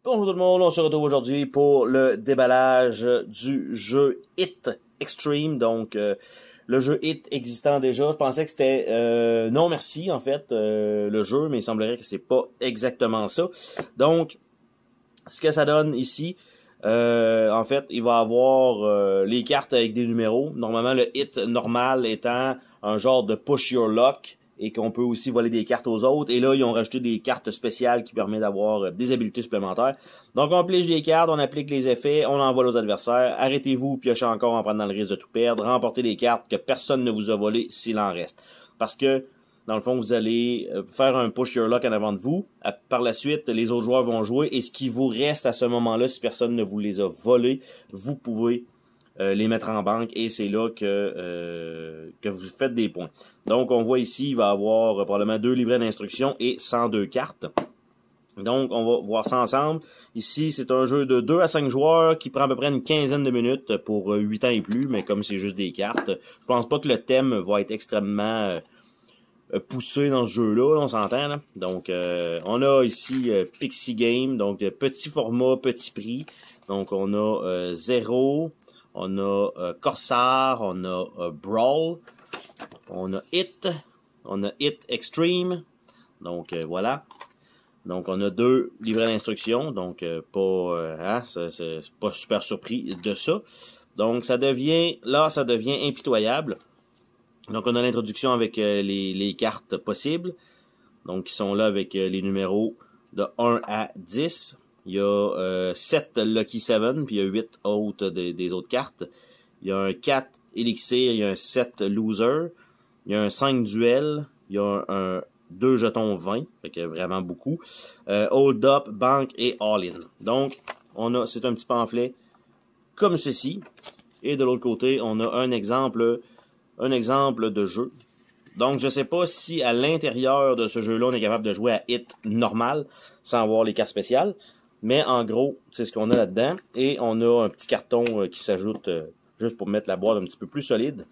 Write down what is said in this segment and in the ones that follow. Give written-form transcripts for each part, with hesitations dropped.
Bonjour tout le monde, on se retrouve aujourd'hui pour le déballage du jeu Hit Extreme. Donc, le jeu Hit existant déjà, je pensais que c'était non merci en fait, le jeu, mais il semblerait que c'est pas exactement ça. Donc, ce que ça donne ici, en fait, il va avoir les cartes avec des numéros. Normalement, le Hit normal étant un genre de push your luck, et qu'on peut aussi voler des cartes aux autres. Et là, ils ont rajouté des cartes spéciales qui permettent d'avoir des habilités supplémentaires. Donc, on pige les cartes, on applique les effets, on envoie aux adversaires. Arrêtez-vous, piochez encore en prenant le risque de tout perdre. Remportez les cartes que personne ne vous a volées s'il en reste. Parce que, dans le fond, vous allez faire un push your luck en avant de vous. Par la suite, les autres joueurs vont jouer. Et ce qui vous reste à ce moment-là, si personne ne vous les a volés, vous pouvez les mettre en banque et c'est là que vous faites des points. Donc, on voit ici, il va y avoir probablement 2 livrets d'instructions et 102 cartes. Donc, on va voir ça ensemble. Ici, c'est un jeu de 2 à 5 joueurs qui prend à peu près une quinzaine de minutes pour 8 ans et plus, mais comme c'est juste des cartes, je pense pas que le thème va être extrêmement poussé dans ce jeu-là, on s'entend. Là. Donc, on a ici Pixie Game, donc petit format, petit prix. Donc, on a 0, on a Corsair, on a Brawl, on a Hit Extreme. Donc, voilà. Donc, on a 2 livrets d'instructions, donc c'est pas super surpris de ça. Donc, ça devient impitoyable. Donc, on a l'introduction avec les cartes possibles, donc qui sont là avec les numéros de 1 à 10. Il y a 7 Lucky 7, puis il y a 8 autres des autres cartes. Il y a un 4 Elixir, il y a un 7 Loser, il y a un 5 Duel, il y a un 2 jetons 20, fait que vraiment beaucoup. Hold Up, Bank et All In. Donc, c'est un petit pamphlet comme ceci. Et de l'autre côté, on a un exemple de jeu. Donc, je sais pas si à l'intérieur de ce jeu-là, on est capable de jouer à Hit normal, sans avoir les cartes spéciales. Mais en gros, c'est ce qu'on a là-dedans. Et on a un petit carton qui s'ajoute juste pour mettre la boîte un petit peu plus solide.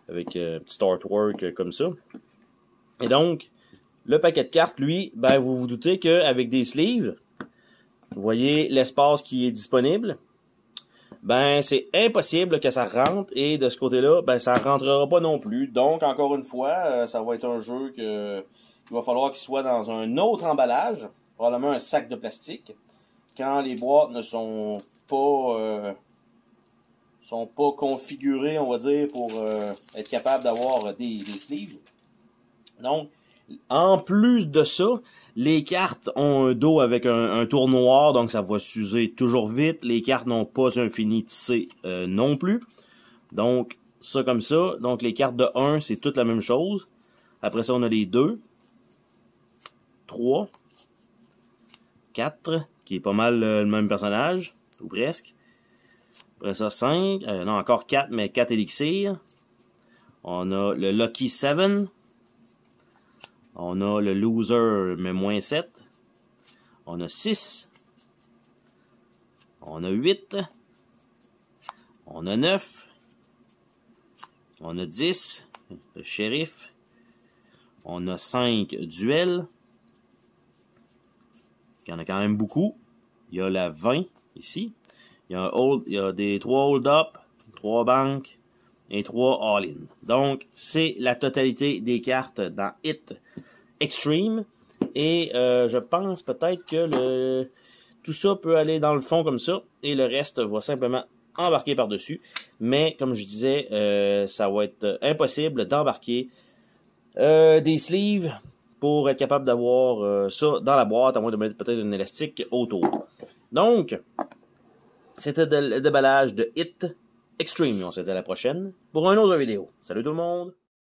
Avec un petit artwork comme ça. Et donc, le paquet de cartes, lui, ben vous vous doutez qu'avec des sleeves, vous voyez l'espace qui est disponible. Ben, c'est impossible que ça rentre. Et de ce côté-là, ben, ça rentrera pas non plus. Donc, encore une fois, ça va être un jeu il va falloir qu'il soit dans un autre emballage. Probablement un sac de plastique, quand les boîtes ne sont pas configurées, on va dire, pour être capable d'avoir des sleeves. Donc, en plus de ça, les cartes ont un dos avec un tour noir, donc ça va s'user toujours vite. Les cartes n'ont pas un fini tissé non plus. Donc, ça comme ça. Donc, les cartes de 1, c'est toute la même chose. Après ça, on a les 2, 3, 4, qui est pas mal le même personnage, ou presque. Après ça, 5, non, encore 4, mais 4 élixirs. On a le Lucky 7. On a le Loser, mais moins 7. On a 6. On a 8. On a 9. On a 10. Le Shérif. On a 5 Duels. Il y en a quand même beaucoup. Il y a la 20 ici. Il y a des 3 hold-up, 3 banques et 3 all-in. Donc, c'est la totalité des cartes dans Hit Extreme. Et je pense peut-être que tout ça peut aller dans le fond comme ça. Et le reste va simplement embarquer par-dessus. Mais, comme je disais, ça va être impossible d'embarquer des sleeves pour être capable d'avoir ça dans la boîte, à moins de mettre peut-être un élastique autour. Donc, c'était le déballage de Hit Extreme. On se dit à la prochaine pour une autre vidéo. Salut tout le monde!